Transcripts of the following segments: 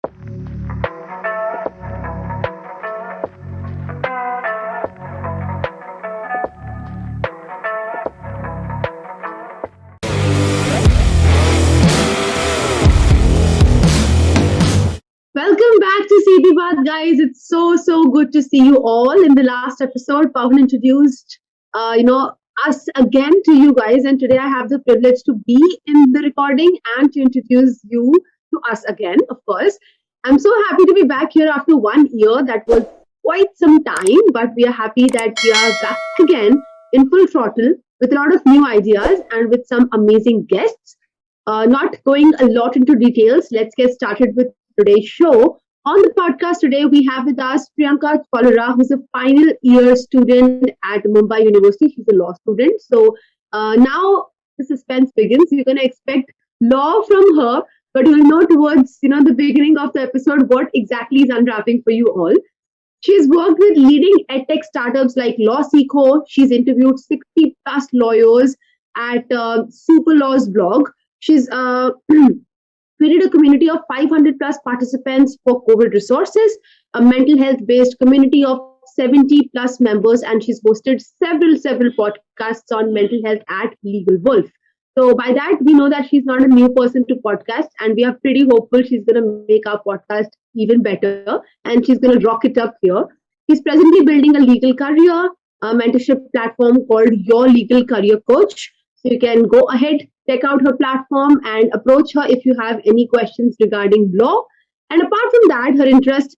Welcome back to CD Baat, guys. It's so good to see you all. In the last episode, Pawan introduced, us again to you guys, and today I have the privilege to be in the recording and to introduce you to us again. Of course, I'm so happy to be back here after 1 year. That was quite some time, but we are happy that we are back again in full throttle with a lot of new ideas and with some amazing guests. Not going a lot into details, let's get started with today's show. On the podcast today, we have with us Priyanka Cholera, who's a final year student at Mumbai University. She's a law student. So now the suspense begins. You're going to expect law from her, but you'll know towards the beginning of the episode what exactly is unwrapping for you all. She's worked with leading edtech startups like Law Seco. She's interviewed 60 plus lawyers at Super Law's blog. She's created a community of 500 plus participants for COVID resources, a mental health based community of 70 plus members, and she's hosted several podcasts on mental health at Legal Wolf. So by that, we know that she's not a new person to podcast, and we are pretty hopeful she's going to make our podcast even better, and she's going to rock it up here. She's presently building a legal career, a mentorship platform called Your Legal Career Coach. So you can go ahead, check out her platform, and approach her if you have any questions regarding law. And apart from that, her interest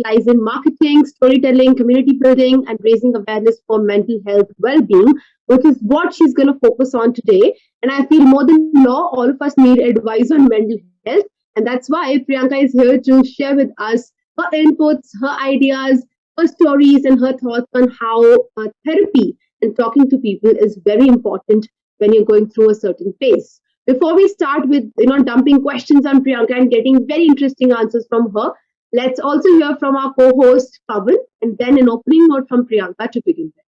lies in marketing, storytelling, community building, and raising awareness for mental health well-being, which is what she's going to focus on today. And I feel more than law, all of us need advice on mental health, and that's why Priyanka is here to share with us her inputs, her ideas, her stories, and her thoughts on how therapy and talking to people is very important when you're going through a certain phase. Before we start with dumping questions on Priyanka and getting very interesting answers from her, let's also hear from our co-host Pawan and then an opening note from Priyanka to begin with.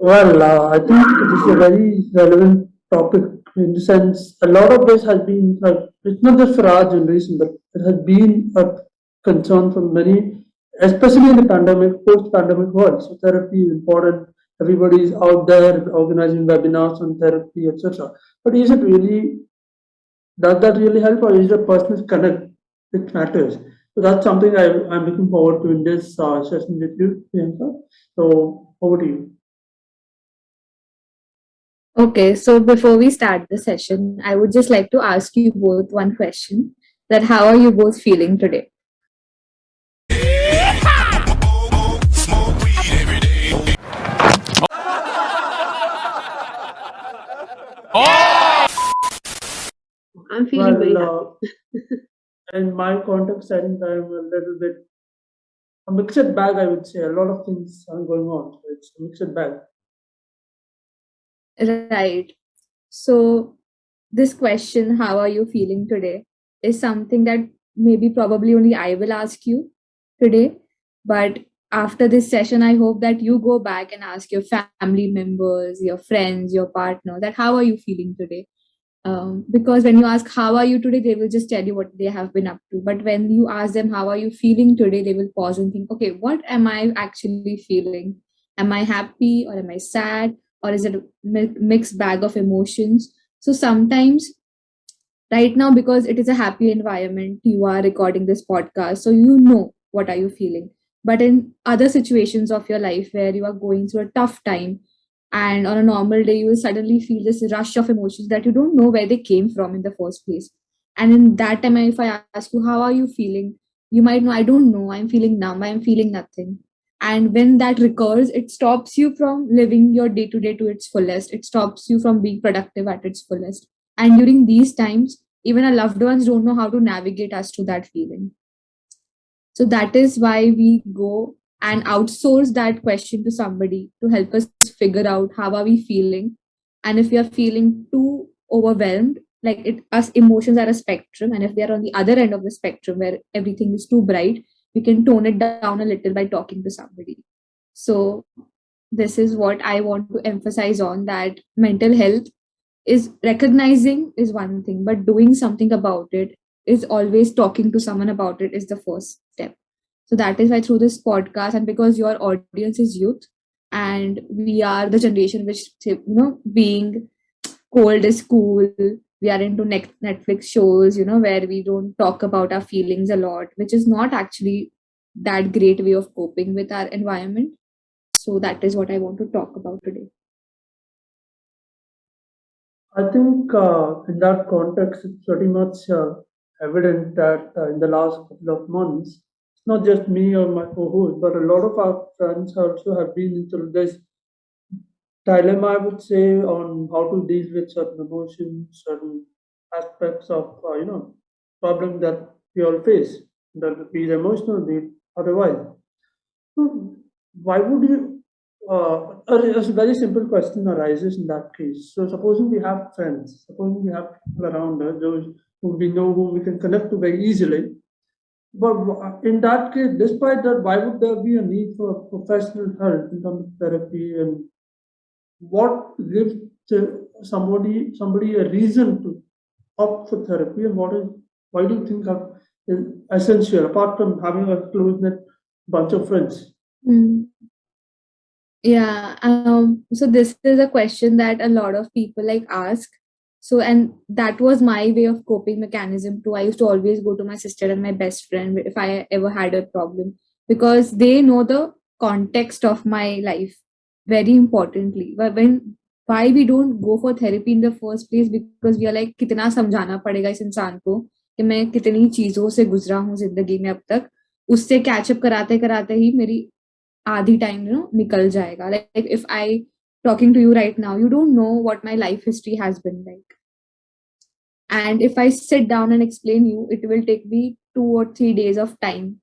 Well, I think this is a very relevant topic in the sense a lot of this has been like it's not just for our generation, but it has been a concern for many, especially in the pandemic, post-pandemic world. So therapy is important. Everybody is out there organizing webinars on therapy, etc. But is it really does that really help, or is it a personal connect which matters? So that's something I'm looking forward to in this session with you, Priyanka. So over to you. Okay, so before we start the session, I would just like to ask you both one question that how are you both feeling today? I'm feeling very happy. Well, in my context, I think I'm a little bit a mixed bag. I would say a lot of things are going on. So it's a mixed bag. Right. So this question, how are you feeling today, is something that maybe probably only I will ask you today. But after this session, I hope that you go back and ask your family members, your friends, your partner that how are you feeling today? Because when you ask how are you today, they will just tell you what they have been up to. But when you ask them how are you feeling today, they will pause and think, okay, what am I actually feeling? Am I happy or am I sad? Or is it a mixed bag of emotions? So sometimes right now, because it is a happy environment, you are recording this podcast, so you know what are you feeling. But in other situations of your life where you are going through a tough time, and on a normal day, you will suddenly feel this rush of emotions that you don't know where they came from in the first place. And in that time, if I ask you, how are you feeling? You might know, I don't know, I'm feeling numb, I'm feeling nothing. And when that recurs, it stops you from living your day to day to its fullest. It stops you from being productive at its fullest. And during these times, even our loved ones don't know how to navigate us to that feeling. So that is why we go and outsource that question to somebody to help us figure out how are we feeling. And if we are feeling too overwhelmed, like us emotions are a spectrum, and if we are on the other end of the spectrum where everything is too bright, we can tone it down a little by talking to somebody. So this is what I want to emphasize on, that mental health is recognizing is one thing, but doing something about it is always talking to someone about it is the first step. So that is why through this podcast, and because your audience is youth, and we are the generation which, being cold is cool. We are into Netflix shows, where we don't talk about our feelings a lot, which is not actually that great way of coping with our environment. So that is what I want to talk about today. I think in that context, it's pretty much evident that in the last couple of months, it's not just me or my co-host, but a lot of our friends also have been through this dilemma, I would say, on how to deal with certain emotions, certain aspects of problem that we all face, that be it emotional, be it otherwise. So why would you? A very simple question arises in that case. So supposing we have friends, supposing we have people around us, those who we know who we can connect to very easily. But in that case, despite that, why would there be a need for professional help in terms of therapy, and what gives somebody a reason to opt for therapy, and why do you think is essential apart from having a close knit bunch of friends? Mm. Yeah. So this is a question that a lot of people like ask. So, and that was my way of coping mechanism too. I used to always go to my sister and my best friend if I ever had a problem, because they know the context of my life very importantly. But when why we don't go for therapy in the first place, because we are like कितना समझाना पड़ेगा इस इंसान को कि मैं कितनी चीजों से गुजरा हूँ जिंदगी में अब तक, उससे कैचअप कराते कराते ही मेरी आधी टाइम निकल जाएगा. Like if I talking to you right now, you don't know what my life history has been like, and if I sit down and explain you, it will take me 2 or 3 days of time.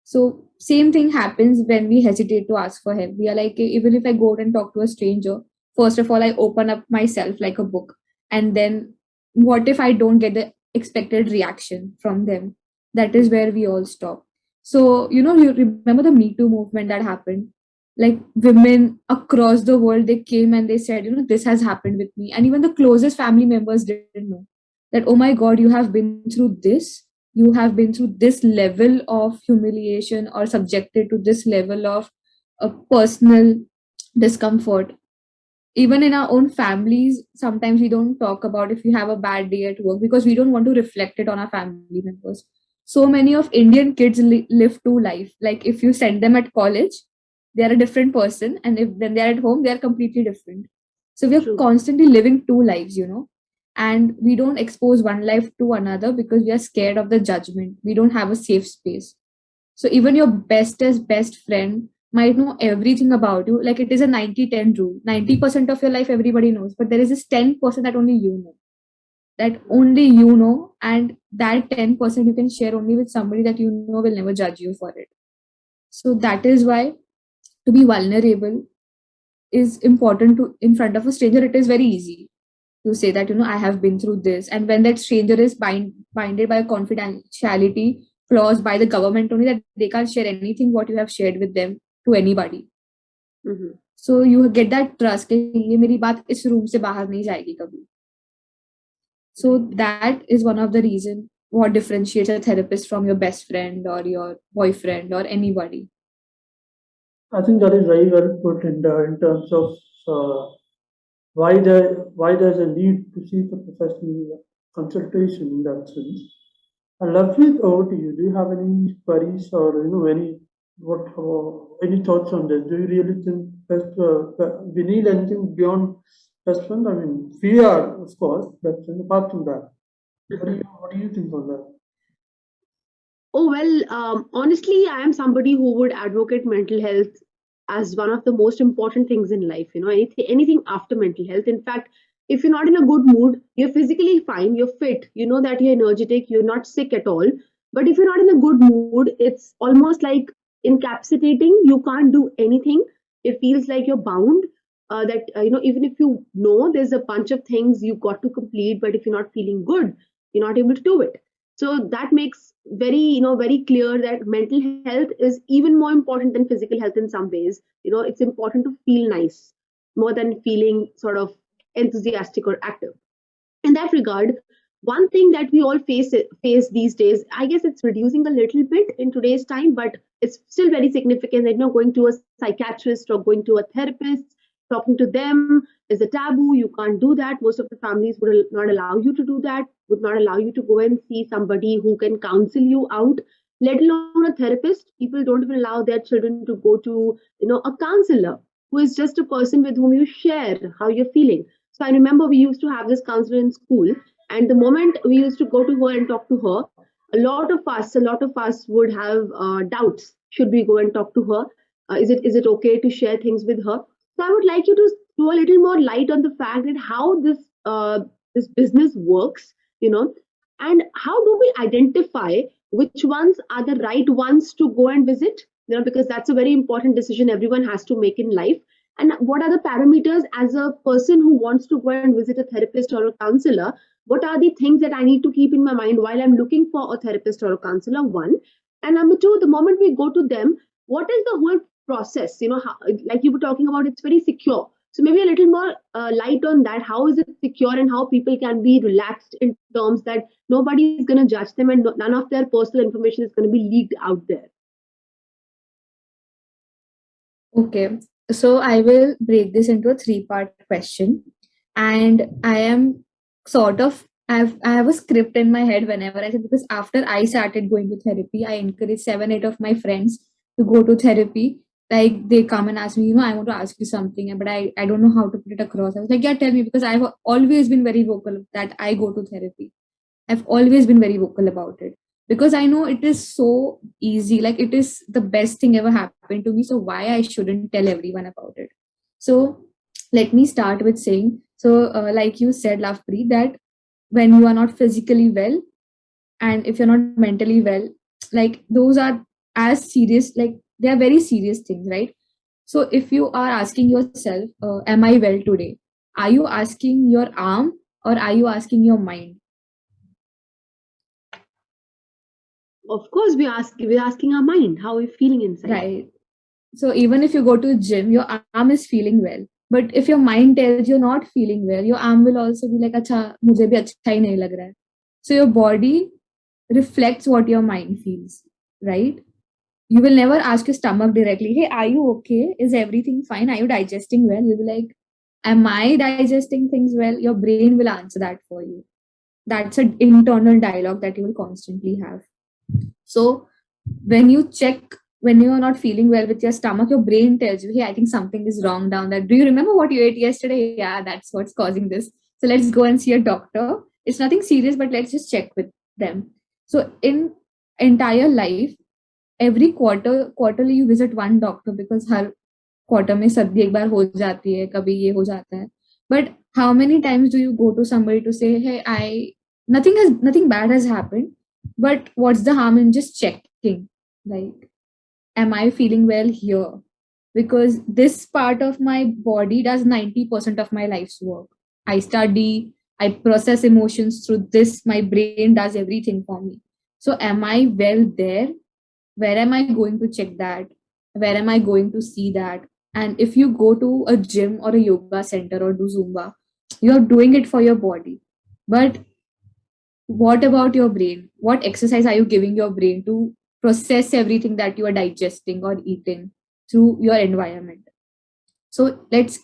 So same thing happens when we hesitate to ask for help. We are like, even if I go out and talk to a stranger, first of all I open up myself like a book, and then what if I don't get the expected reaction from them? That is where we all stop. So you remember the Me Too movement that happened, like women across the world, they came and they said, this has happened with me, and even the closest family members didn't know that, oh my god, you have been through this, you have been through this level of humiliation or subjected to this level of personal discomfort. Even in our own families, sometimes we don't talk about if you have a bad day at work, because we don't want to reflect it on our family members. So many of Indian kids live two life. Like if you send them at college, they are a different person, and if when they are at home, they are completely different. So we are True. constantly living two lives, and we don't expose one life to another because we are scared of the judgment. We don't have a safe space. So even your bestest best friend might know everything about you. Like it is a 90-10 rule. 90% of your life everybody knows, but there is this 10% that only you know. That only you know, and that 10% you can share only with somebody that you know will never judge you for it. So that is why to be vulnerable is important. To in front of a stranger, it is very easy to say that, I have been through this, and when that stranger is binded by confidentiality clause by the government only, that they can't share anything what you have shared with them to anybody. Mhm. So you get that trust कि ये मेरी बात इस room से बाहर नहीं जाएगी कभी. So that is one of the reason what differentiates a therapist from your best friend or your boyfriend or anybody. I think that is very well put in terms of uh, why there's a need to seek a professional consultation in that sense. And Lavpreet, over to you. Do you have any queries or any thoughts on this? Do you really think we need anything beyond best friend? I mean, we are of course best friend. Apart from that, what do you think on that? Oh, well, honestly, I am somebody who would advocate mental health as one of the most important things in life. Anything after mental health. In fact, if you're not in a good mood, you're physically fine, you're fit, you know that you're energetic, you're not sick at all. But if you're not in a good mood, it's almost like incapacitating. You can't do anything. It feels like you're bound. Even if you know there's a bunch of things you got to complete, but if you're not feeling good, you're not able to do it. So that makes very clear that mental health is even more important than physical health in some ways. It's important to feel nice more than feeling sort of enthusiastic or active. In that regard, one thing that we all face these days, I guess it's reducing a little bit in today's time, but it's still very significant that going to a psychiatrist or going to a therapist, talking to them is a taboo. You can't do that. Most of the families would not allow you to do that, would not allow you to go and see somebody who can counsel you out, let alone a therapist. People don't even allow their children to go to, a counselor who is just a person with whom you share how you're feeling. So I remember we used to have this counselor in school, and the moment we used to go to her and talk to her, a lot of us would have doubts. Should we go and talk to her? Is it okay to share things with her? So I would like you to throw a little more light on the fact that how this business works, and how do we identify which ones are the right ones to go and visit? Because that's a very important decision everyone has to make in life. And what are the parameters as a person who wants to go and visit a therapist or a counselor? What are the things that I need to keep in my mind while I'm looking for a therapist or a counselor? One. And number two, the moment we go to them, what is the whole process? How, like you were talking about, it's very secure. So maybe a little more light on that. How is it secure and how people can be relaxed in terms that nobody is going to judge them and none of their personal information is going to be leaked out there? Okay, so I will break this into a three-part question, and I have a script in my head whenever I say, because after I started going to therapy, I encourage 7, 8 of my friends to go to therapy. Like they come and ask me, I want to ask you something, but I don't know how to put it across. I was like, yeah, tell me, because I've always been very vocal that I go to therapy. I've always been very vocal about it because I know it is so easy. Like it is the best thing ever happened to me. So why I shouldn't tell everyone about it? So let me start with saying, so like you said, Lovepreet, that when you are not physically well and if you're not mentally well, like those are as serious, like they are very serious things, right? So if you are asking yourself, am I well today? Are you asking your arm or are you asking your mind? Of course, we're asking our mind how we're feeling inside. Right. So even if you go to the gym, your arm is feeling well. But if your mind tells you're not feeling well, your arm will also be like, "Acha, mujhe bhi अच्छा ही नहीं लग रहा है." So your body reflects what your mind feels, right? You will never ask your stomach directly, "Hey, are you okay? Is everything fine? Are you digesting well?" You'll be like, "Am I digesting things well?" Your brain will answer that for you. That's an internal dialogue that you will constantly have. So when you check, when you are not feeling well with your stomach, your brain tells you, hey, I think something is wrong down there. Do you remember what you ate yesterday? Yeah, that's what's causing this. So let's go and see a doctor. It's nothing serious, but let's just check with them. So in entire life, every quarterly you visit one doctor because her quarter में सर्दी एक बार हो जाती है, कभी ये हो जाता है. But how many times do you go to somebody to say, hey, nothing bad has happened, but what's the harm in just checking? Like, am I feeling well here? Because this part of my body does 90% of my life's work. I study, I process emotions through this, my brain does everything for me. So, am I well there? Where am I going to check that? Where am I going to see that? And if you go to a gym or a yoga center or do Zumba, you're doing it for your body. But what about your brain? What exercise are you giving your brain to process everything that you are digesting or eating through your environment? So let's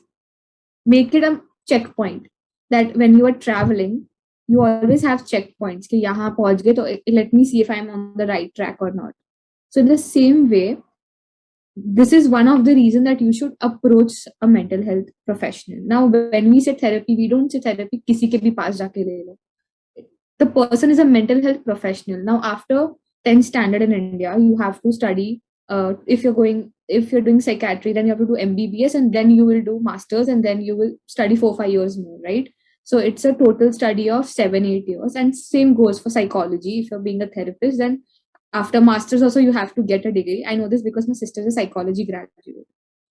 make it a checkpoint that when you are traveling, you always have checkpoints. कि यहाँ पहुँच गए, तो let me see if I'm on the right track or not. So in the same way, this is one of the reasons that you should approach a mental health professional. Now, when we say therapy, we don't say therapy किसी के भी पास जाके ले लो. The person is a mental health professional. Now, after 10th standard in India, you have to study. If you're doing psychiatry, then you have to do MBBS, and then you will do masters, and then you will study 4, 5 years more, right? So it's a total study of 7, 8 years, and same goes for psychology. If you're being a therapist, then after masters also you have to get a degree. I know this because my sister is a psychology graduate.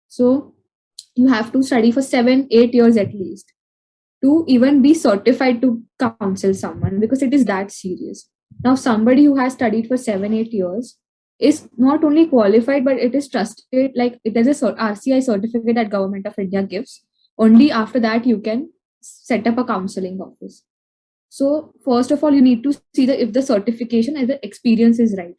So you have to study for 7, 8 years at least to even be certified to counsel someone, because it is that serious. Now, somebody who has studied for 7, 8 years is not only qualified, but it is trusted. Like there's a RCI certificate that Government of India gives. Only after that you can set up a counseling office. So first of all, you need to see that if the certification and the experience is right,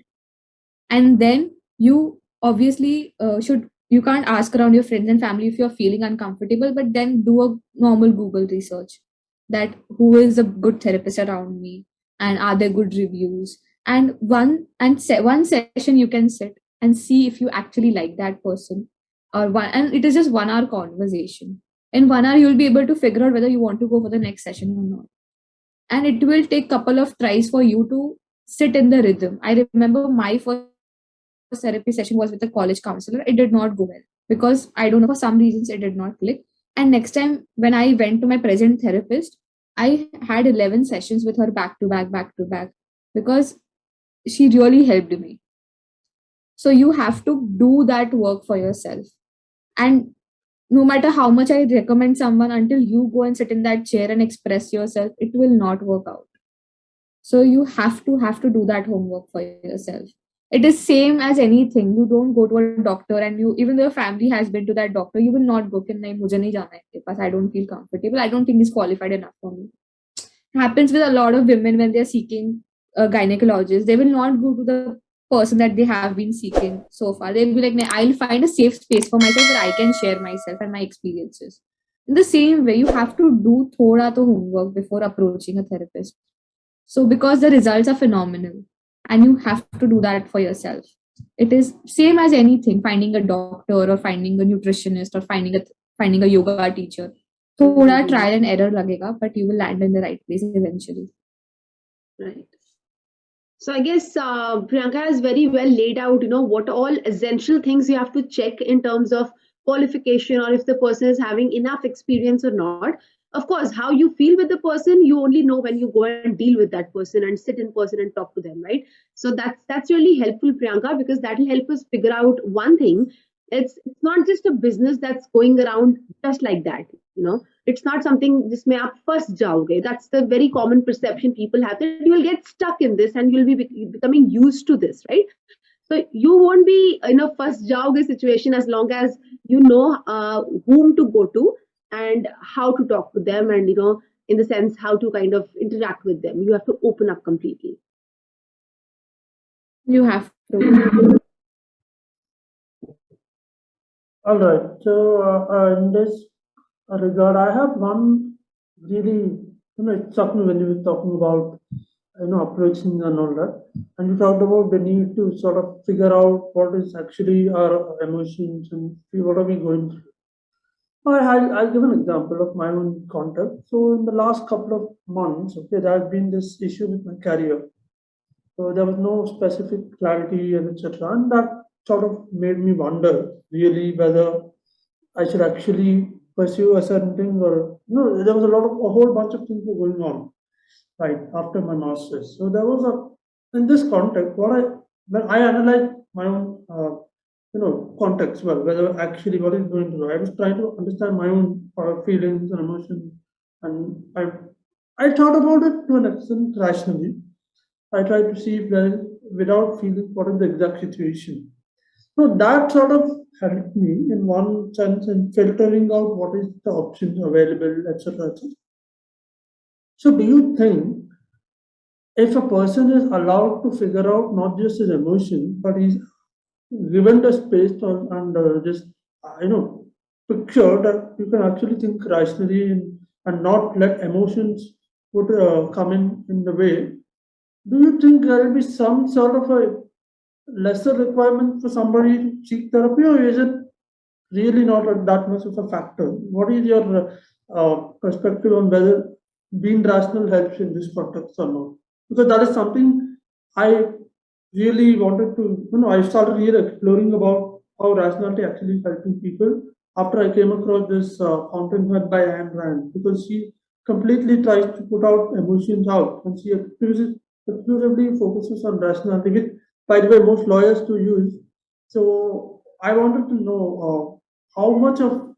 and then you obviously should, you can't ask around your friends and family if you're feeling uncomfortable, but then do a normal Google research, that who is a good therapist around me, and are there good reviews, and one session you can sit and see if you actually like that person, or one, and it is just 1 hour conversation. In 1 hour you'll be able to figure out whether you want to go for the next session or not, and it will take couple of tries for you to sit in the rhythm. I remember my first therapy session was with a college counselor. It did not go well because I don't know, for some reasons it did not click. And next time when I went to my present therapist, I had 11 sessions with her back to back, because she really helped me. So you have to do that work for yourself. And no matter how much I recommend someone, until you go and sit in that chair and express yourself, it will not work out. So you have to do that homework for yourself. It is same as anything. You don't go to a doctor, and you, even though your family has been to that doctor, you will not go कि नहीं मुझे नहीं जाना है इसके पास, I don't feel comfortable, I don't think he's qualified enough for me. Happens with a lot of women when they're seeking a gynecologist. They will not go to the person that they have been seeking so far. They'll be like, "Nee, I'll find a safe space for myself where I can share myself and my experiences." In the same way, you have to do thoda to homework before approaching a therapist. So because the results are phenomenal, and you have to do that for yourself. It is same as anything, finding a doctor or finding a nutritionist or finding a yoga teacher. Thoda trial and error lagega, but you will land in the right place eventually. Right. So I guess Priyanka has very well laid out, what all essential things you have to check in terms of qualification, or if the person is having enough experience or not. Of course, how you feel with the person, you only know when you go and deal with that person and sit in person and talk to them, right? So that's really helpful, Priyanka, because that will help us figure out one thing. It's not just a business that's going around just like that, it's not something जिसमें आप फंस जाओगे. That's the very common perception people have, that you will get stuck in this and you'll be becoming used to this, right? So you won't be in a first jaoge situation as long as you know whom to go to and how to talk to them, and in the sense how to kind of interact with them. You have to open up completely. You have to. All right. So in this regard, I have one really, it struck me when you were talking about, approaching and all that, and you talked about the need to sort of figure out what is actually our emotions and what are we going through. I'll give an example of my own context. So in the last couple of months, okay, there has been this issue with my career. So there was no specific clarity and etc. And that sort of made me wonder really whether I should actually pursue a certain thing, or there was a whole bunch of things were going on right after my masters. So there was a, in this context, when I analyzed my own context, well, whether actually what is going through, I was trying to understand my own feelings and emotions, and I thought about it to an extent rationally. I tried to see well without feeling what is the exact situation. So that sort of helped me in one sense in filtering out what is the options available, etc. etc. So do you think if a person is allowed to figure out not just his emotion, but he's given the space to, and just picture that you can actually think rationally, and not let emotions come in the way, do you think there will be some sort of a lesser requirement for somebody to seek therapy, or is it really not that much of a factor? What is your perspective on whether being rational helps in this context or not? Because that is something I really wanted to, I started really exploring about how rationality actually is helping people after I came across this fountainhead by Ayn Rand, because she completely tries to put out emotions out, and she exclusively focuses on rationality, which, by the way, most lawyers to use. So I wanted to know how much of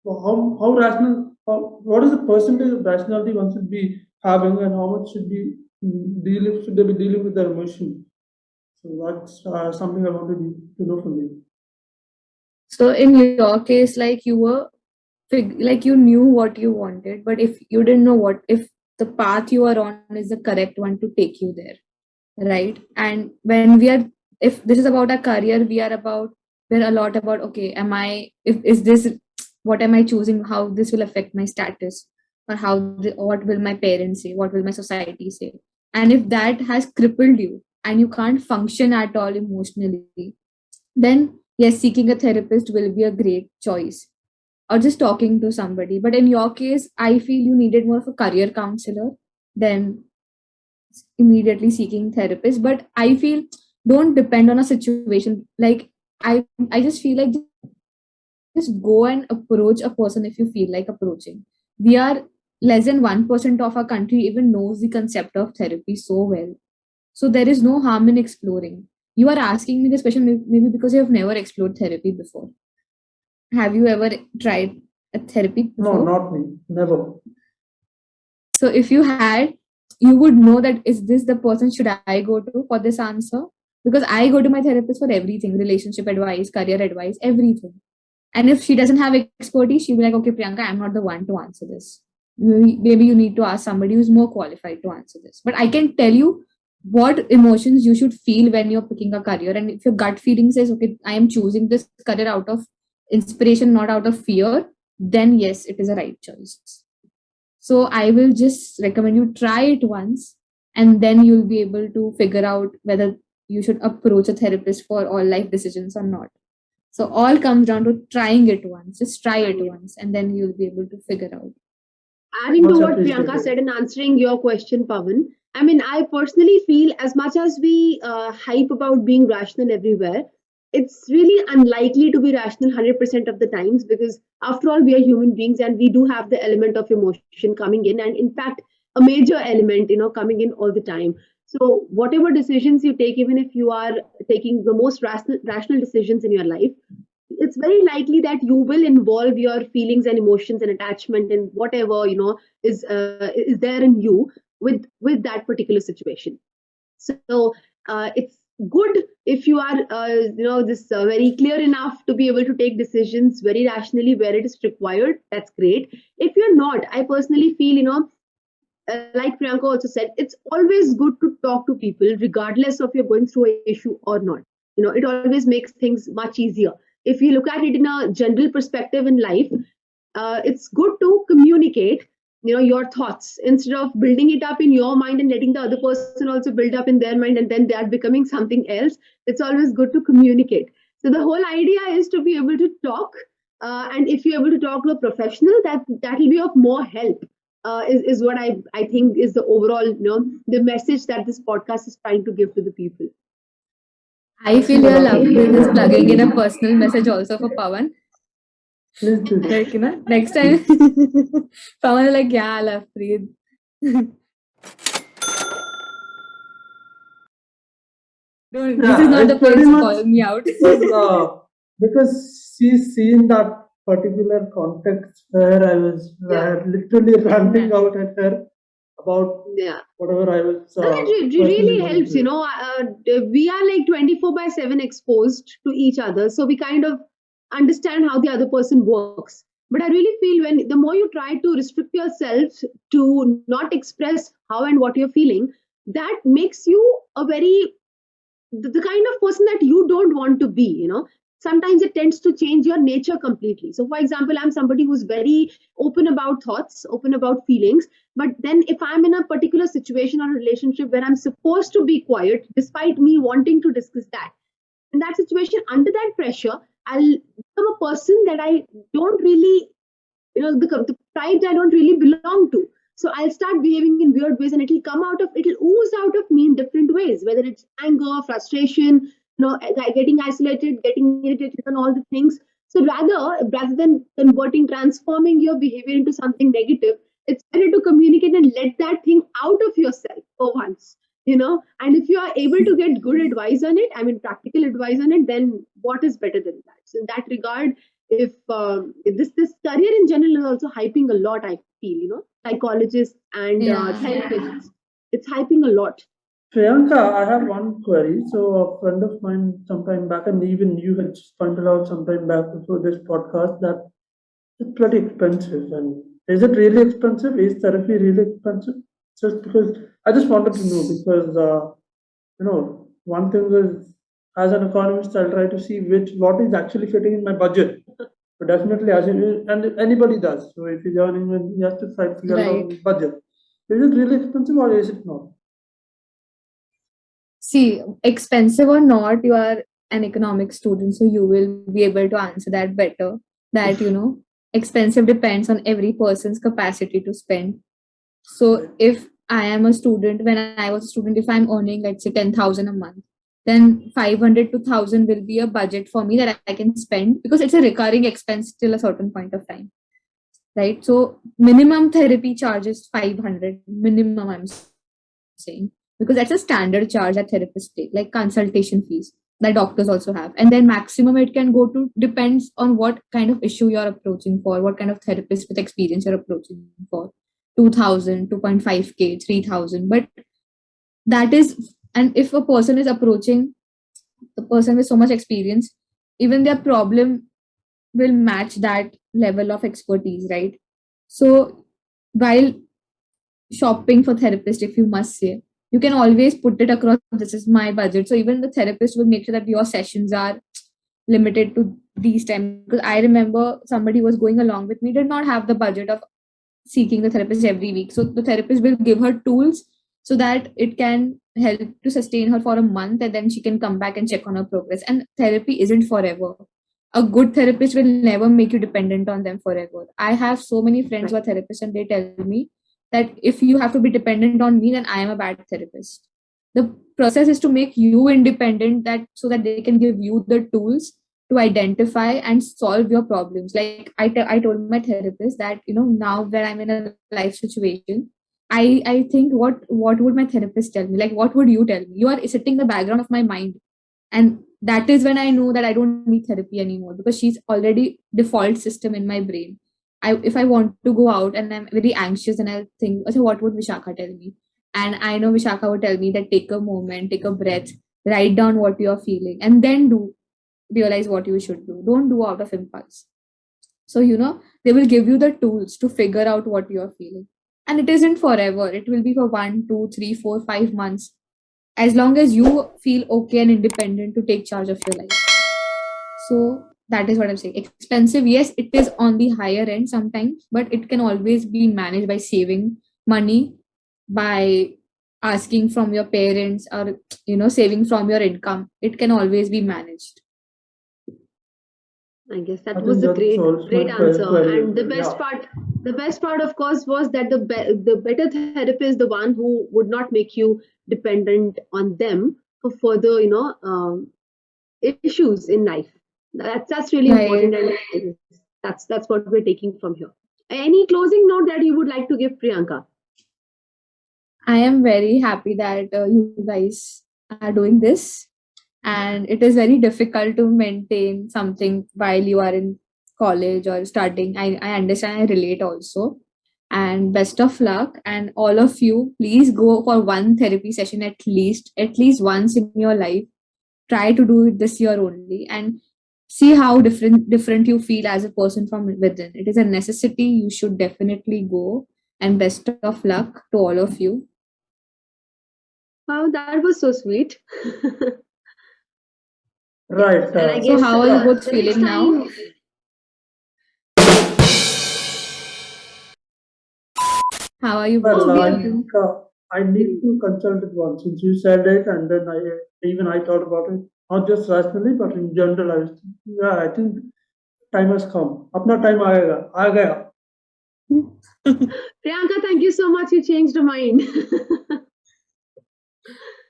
how rational, what is the percentage of rationality one should be having, and how much should they be dealing with their emotion. So that's something I wanted to know from you. So in your case, like you were like you knew what you wanted, but if you didn't know what, if the path you are on is the correct one to take you there, right? And when we are, if this is about a career, we're a lot about, okay, am I, if is this, what am I choosing, how this will affect my status, or what will my parents say, what will my society say. And if that has crippled you and you can't function at all emotionally, then yes, seeking a therapist will be a great choice, or just talking to somebody. But in your case, I feel you needed more of a career counselor than immediately seeking therapist. But I feel, don't depend on a situation. Like, I just feel like, just go and approach a person if you feel like approaching. We are less than 1% of our country even knows the concept of therapy so well. So there is no harm in exploring. You are asking me this question maybe because you have never explored therapy before. Have you ever tried a therapy No, before? not me. Never. So if you had, you would know that, is this the person should I go to for this answer? Because I go to my therapist for everything, relationship advice, career advice, everything. And if she doesn't have expertise, she'll be like, okay, Priyanka, I'm not the one to answer this. Maybe you need to ask somebody who's more qualified to answer this. But I can tell you what emotions you should feel when you're picking a career. And if your gut feeling says, okay, I am choosing this career out of inspiration, not out of fear, then yes, it is a right choice. So I will just recommend you try it once, and then you'll be able to figure out whether you should approach a therapist for all life decisions or not. So all comes down to trying it once. Just try it once, and then you'll be able to figure out. Adding to Much what Priyanka appreciated. said and answering your question, Pavan, I mean, I personally feel as much as we hype about being rational everywhere, it's really unlikely to be rational 100% of the times, because after all, we are human beings and we do have the element of emotion coming in, and in fact, a major element, coming in all the time. So whatever decisions you take, even if you are taking the most rational decisions in your life, it's very likely that you will involve your feelings and emotions and attachment and whatever is there in you with that particular situation. So it's good if you are this very clear enough to be able to take decisions very rationally where it is required. That's great. If you're not, I personally feel, like Priyanka also said, it's always good to talk to people regardless of you're going through an issue or not. It always makes things much easier. If you look at it in a general perspective in life, it's good to communicate your thoughts instead of building it up in your mind and letting the other person also build up in their mind, and then they are becoming something else. It's always good to communicate. So the whole idea is to be able to talk, and if you're able to talk to a professional, that will be of more help. Is what I think is the overall, the message that this podcast is trying to give to the people. I feel Well, your love breathe is appreciated. plugging in a personal message also for Pawan. Please do. Like, next time, Pawan is like, yeah, love breathe. Don't, this is Yeah, not the it's pretty place to much call me out. because she's seen that particular context where I was Yeah, literally ranting out at her about yeah. whatever I was No, it personally really going helps, through. we are like 24/7 exposed to each other. So we kind of understand how the other person works. But I really feel when the more you try to restrict yourself to not express how and what you're feeling, that makes you a very the kind of person that you don't want to be. Sometimes it tends to change your nature completely. So for example, I'm somebody who's very open about thoughts, open about feelings, but then if I'm in a particular situation or relationship where I'm supposed to be quiet despite me wanting to discuss that, in that situation, under that pressure, I'll become a person that I don't really, the tribes I don't really belong to. So I'll start behaving in weird ways, and it'll ooze out of me in different ways, whether it's anger, frustration, getting isolated, getting irritated, and all the things. So rather than converting, transforming your behavior into something negative, it's better to communicate and let that thing out of yourself for once. And if you are able to get good advice on it, I mean practical advice on it, then what is better than that? So in that regard, if this career in general is also hyping a lot, I feel, psychologists and Yeah. therapists, it's hyping a lot. Priyanka, I have one query. So, a friend of mine sometime back, and even you had just pointed out sometime back before this podcast that it's pretty expensive. And is it really expensive? Is therapy really expensive? just because I just wanted to know because one thing is as an economist, I'll try to see what is actually fitting in my budget. But definitely, and anybody does. So if you're earning, you have to try to figure out Right. the budget. Is it really expensive or is it not? See, expensive or not, you are an economic student, so you will be able to answer that better. That, expensive depends on every person's capacity to spend. Right. So if I am a student, when I was a student, if I'm earning, let's say, 10,000 a month, then 500 to 1,000 will be a budget for me that I can spend because it's a recurring expense till a certain point of time, right? So minimum therapy charges 500, minimum I'm saying, because that's a standard charge that therapists take, like consultation fees that doctors also have. And then maximum it can go to depends on what kind of issue you're approaching for, what kind of therapist with experience you're approaching for. 2,000, 2.5K, 3,000. But that is, and if a person is approaching the person with so much experience, even their problem will match that level of expertise, right? So while shopping for therapist, if you must say, you can always put it across, this is my budget. So even the therapist will make sure that your sessions are limited to these times. Because I remember somebody was going along with me, did not have the budget of seeking the therapist every week. So the therapist will give her tools so that it can help to sustain her for a month, and then she can come back and check on her progress. And therapy isn't forever. A good therapist will never make you dependent on them forever. I have so many friends who are therapists, and they tell me that if you have to be dependent on me, then I am a bad therapist. The process is to make you independent, that so that they can give you the tools to identify and solve your problems. Like I told my therapist that now when I'm in a life situation, I think what would my therapist tell me? Like what would you tell me? You are sitting in the background of my mind, and that is when I know that I don't need therapy anymore, because she's already default system in my brain. If I want to go out and I'm very anxious, and I think, okay, what would Vishakha tell me? And I know Vishakha would tell me that take a moment, take a breath, write down what you're feeling, and then realize what you should do. Don't do out of impulse. So they will give you the tools to figure out what you're feeling. And it isn't forever. It will be for 1, 2, 3, 4, 5 months, as long as you feel okay and independent to take charge of your life. So that is what I'm saying. Expensive, yes, it is on the higher end sometimes, but it can always be managed by saving money, by asking from your parents, or saving from your income. It can always be managed. I guess I that think was a that great, solves my great answer. query And as well. Yeah. the best part, of course, was that the better therapist, the one who would not make you dependent on them for further, issues in life. That's really important, Right. and I guess that's what we're taking from here. Any closing note that you would like to give, Priyanka? I am very happy that you guys are doing this, and it is very difficult to maintain something while you are in college or studying. I understand, I relate also. And best of luck, and all of you, please go for one therapy session at least once in your life. Try to do it this year only, and see how different you feel as a person from within. It is a necessity. You should definitely go, and best of luck to all of you. Wow, that was so sweet. Right. And I So guess how are you both the next feeling now? time, How are you both Well, oh, we I are feeling? think I need to consult it once since you said it, and then I thought about it, not just rationally, but in general. I was thinking, yeah, I think time has come. अपना time आएगा, आ गया. Priyanka, thank you so much. You changed the mind.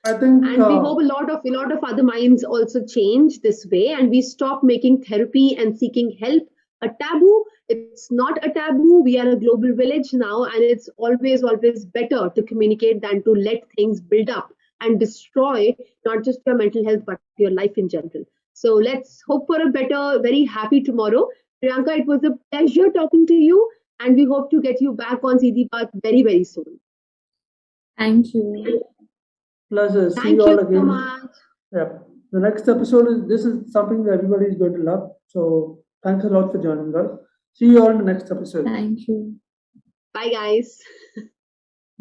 I think And we hope a lot of other minds also change this way, and we stop making therapy and seeking help a taboo. It's not a taboo. We are a global village now, and it's always better to communicate than to let things build up and destroy not just your mental health but your life in general. So let's hope for a better, very happy tomorrow. Priyanka, it was a pleasure talking to you, and we hope to get you back on CD Path very, very soon. Thank you. pleasure. See you Thank all you so again. much. Yeah. The next episode is this is something that everybody is going to love. So thanks a lot for joining us. See you all in the next episode. Thank you. Bye, guys.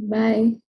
Bye.